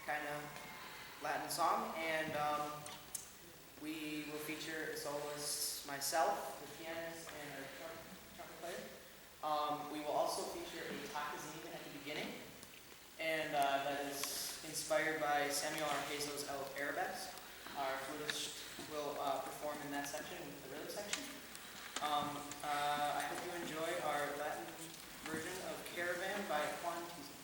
kind of Latin song, and we will feature a soloist, myself, the pianist, and our trumpet player. We will also feature a takazine at the beginning, and that is inspired by Samuel Arpezo's El Arabesque. Our flutist will perform in that section with the rhythm section. I hope you enjoy our Latin version of Caravan by Juan Tizon.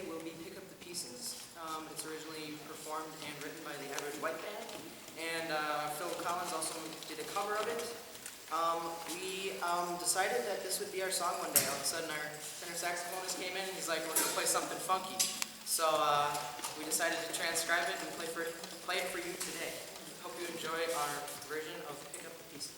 today will be Pick Up the Pieces. It's originally performed and written by the Average White Band, and Phil Collins also did a cover of it. We decided that this would be our song one day. All of a sudden our tenor saxophonist came in and he's like, we're going to play something funky. So we decided to transcribe it and play it for you today. Hope you enjoy our version of Pick Up the Pieces.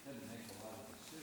Had to make a lot of decisions.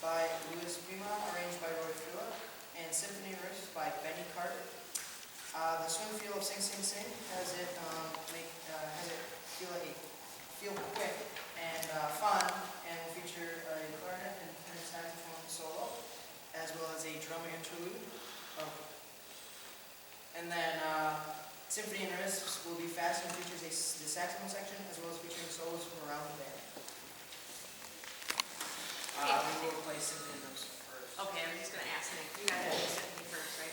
by Louis Prima, arranged by Roy Fua, and Symphony Riffs by Benny Carter. The swing feel of Sing Sing Sing has it feel quick and fun, and will feature a clarinet and tenor saxophone solo, as well as a drum interlude. And then Symphony and Riffs will be fast and features the saxophone section, as well as featuring solos from around the band. We will play Symphony and Riffs first. Okay, I'm just going to ask Nick. You guys have to symphony first, right?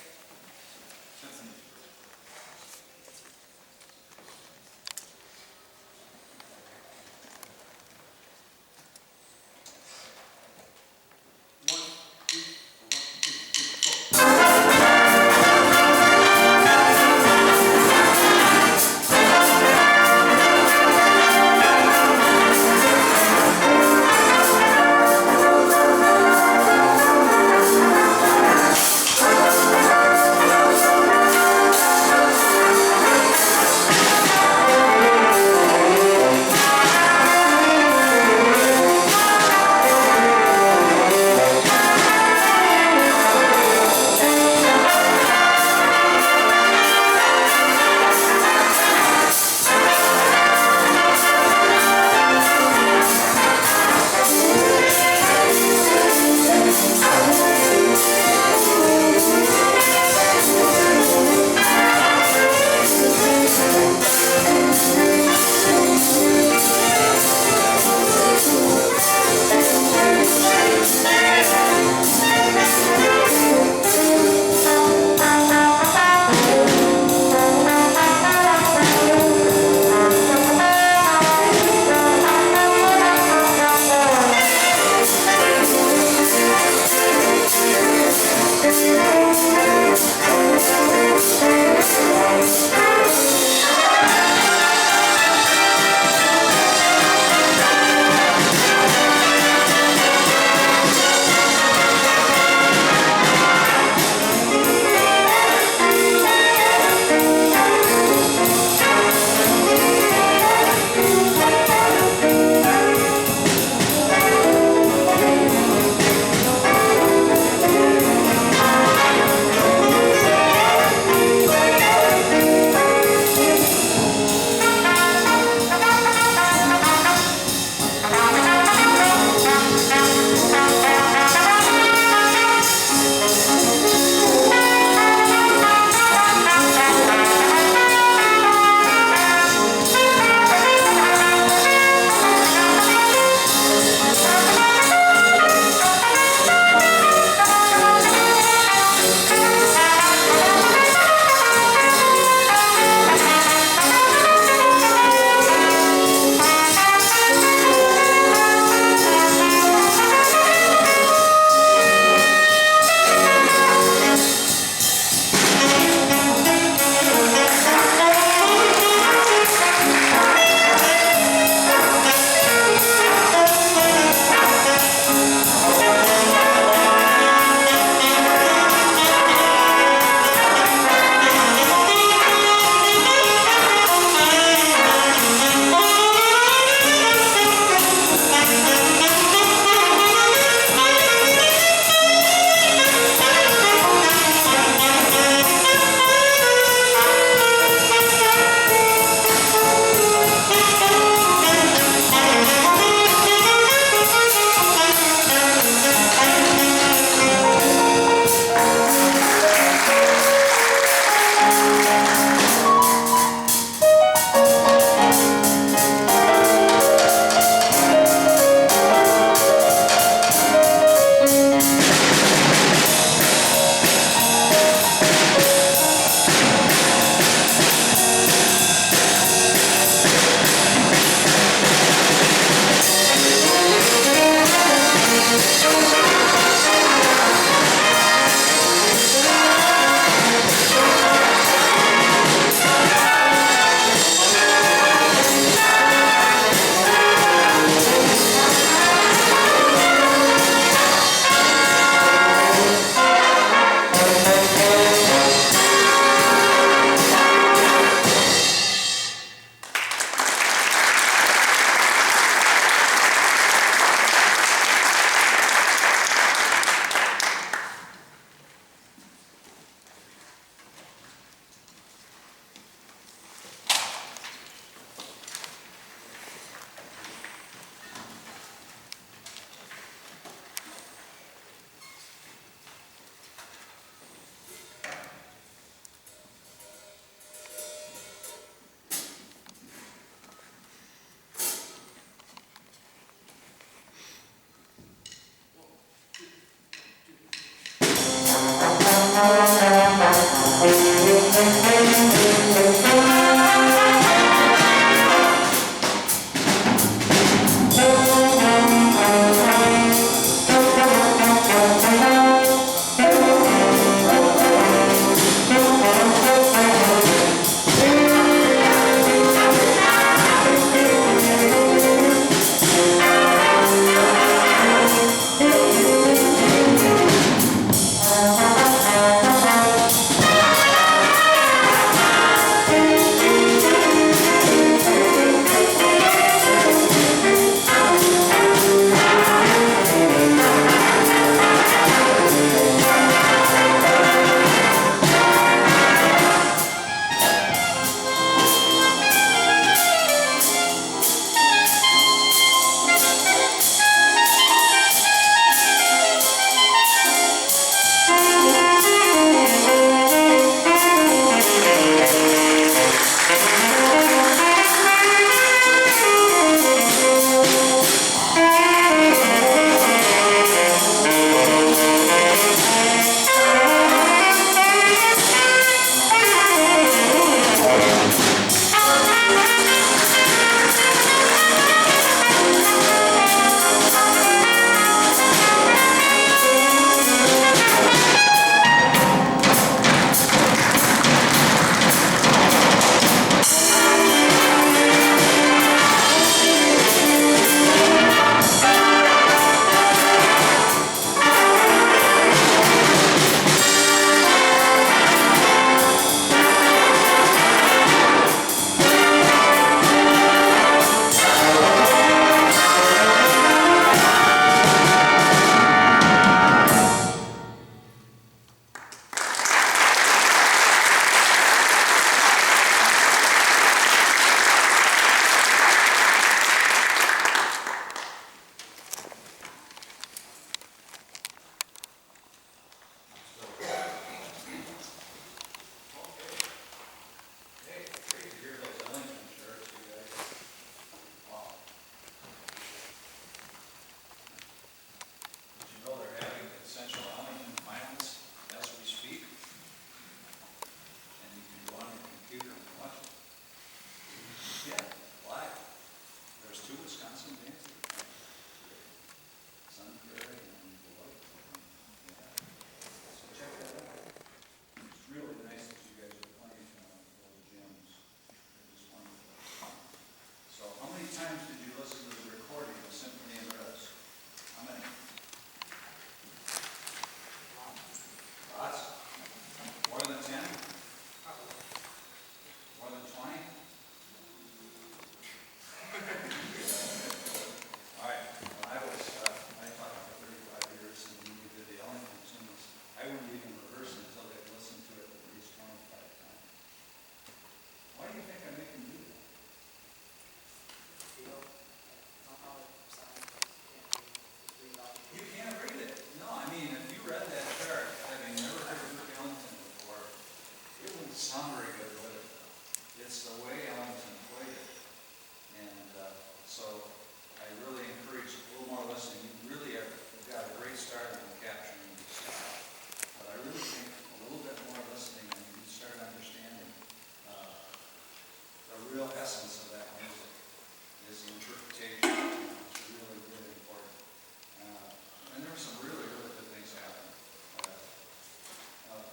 some really, really good things happening.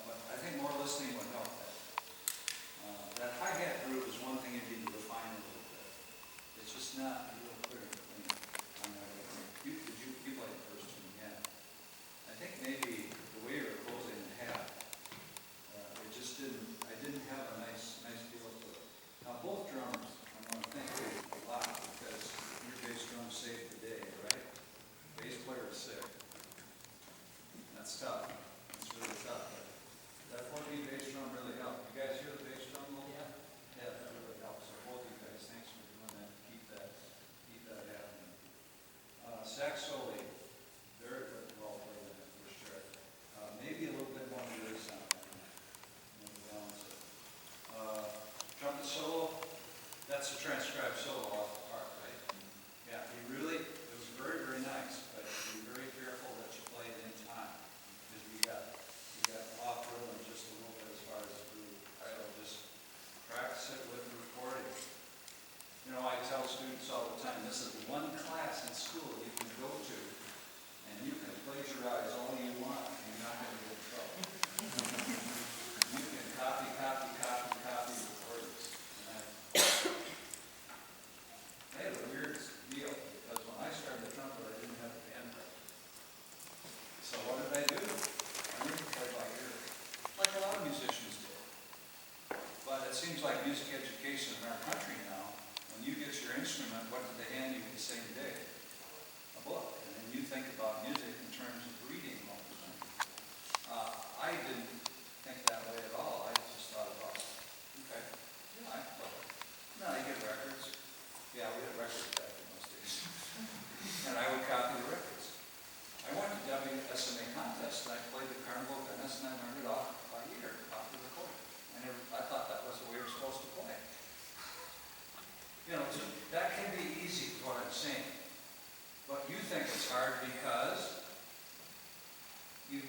But I think more listening would help that. That hi-hat group is one thing you need to refine a little bit. It's just not real clear and clean. You played the first tune, yeah. I think maybe the way you were closing the hat, it just didn't, I didn't have a nice feel to it. Now both drummers, I want to thank you a lot because your bass drum saved the day, right? Bass player is sick. That's tough. It's really tough. That 4-beat bass drum really helped. You guys hear the bass drum? Yeah. Yeah, that really helps. So both of you guys, thanks for doing that. Keep that happening. Sax solo, very well played in that first track. Maybe a little bit more lyric sound. Balance it. Trumpet solo, that's a transcribed solo off the part, right? Yeah, it was very, very nice, but be very careful that you play it in time. Because you got off rhythm just a little bit as far as the groove. So just practice it with the recording. You know, I tell students all the time, this is one class in school you can go to, and you can plagiarize all you want, and you're not going to get in trouble. You can copy recordings. I had a weird deal, because when I started the trumpet, I didn't have a band player. So what did I do? I learned to play by ear, like a lot of musicians do. But it seems like music education in our country now, when you get your instrument, what did they hand you the same day? A book. And then you think about music in terms of reading all the time. I didn't think that way at all. I just thought about, okay, yeah, I can play. No, you get records. Yeah, we had records back in those days. And I would copy the records. I went to M7May contest and I played the Carnival of Venice and I learned it off by ear, off the recording. I thought that was the way we were supposed to play. You know, that can be easy is what I'm saying. But you think it's hard because you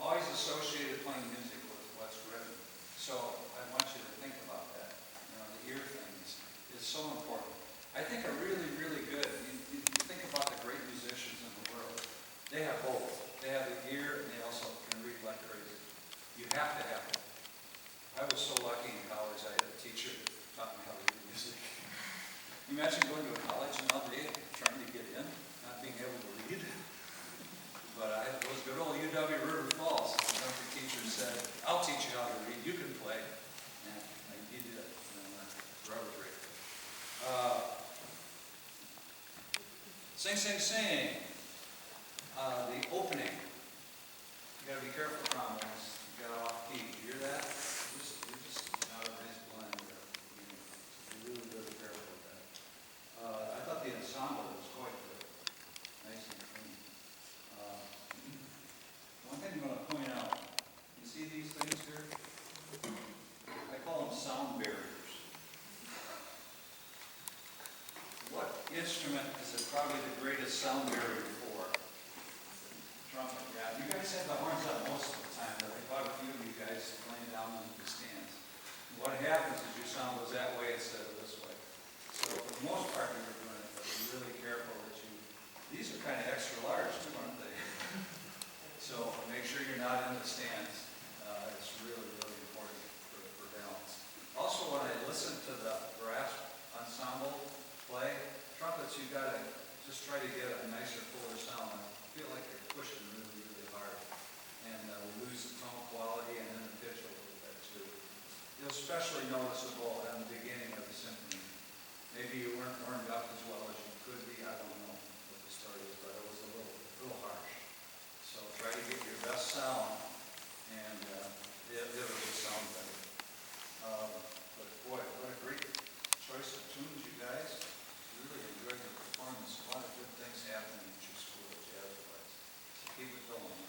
always associated playing music with what's written. So I want you to think about that. You know, the ear thing is so important. I think a really, really good, you think about the great musicians in the world, they have both. They have the ear and they also can read like crazy. You have to have it. I was so lucky in college, I had a teacher that taught me how to read music. You imagine going to a college nowadays, trying to get in, not being able to read. But it was good old UW River Falls. The teacher said, I'll teach you how to read. You can play. And he did. Forever grateful. Sing, sing, sing. The opening. You got to be careful, Cromwells. You got off key. You hear that? You're just not a nice blend there. Be really, really careful with that. I thought the ensemble was quite good. Nice and clean. One thing I'm going to point out, you see these things here? I call them sound barriers. What instrument is it probably the greatest sound barrier for? Trumpet. Yeah, you guys have the horns up most of the time, but I thought a few of you guys laying down in the stands. What happens is your sound goes that way instead of this way. So for the most part, you're doing it, but be really careful that these are kind of extra large too, aren't they? So make sure you're not in the stands. It's really, really important for balance. Also, when I listen to the brass ensemble play, trumpets, you've got to just try to get a nicer, fuller sound. I feel like you're pushing really, really hard. And we lose the tone quality and then the pitch a little bit too. It's especially noticeable in the beginning of the symphony. Maybe you weren't warmed up as well as you could be. I don't know what the story is, but it was a little harsh. So try to get your best sound, and it will sound better. But boy, what a great choice of tunes, you guys. Really enjoyed the performance. A lot of good things happening at your school at Jazz Place. So keep it going.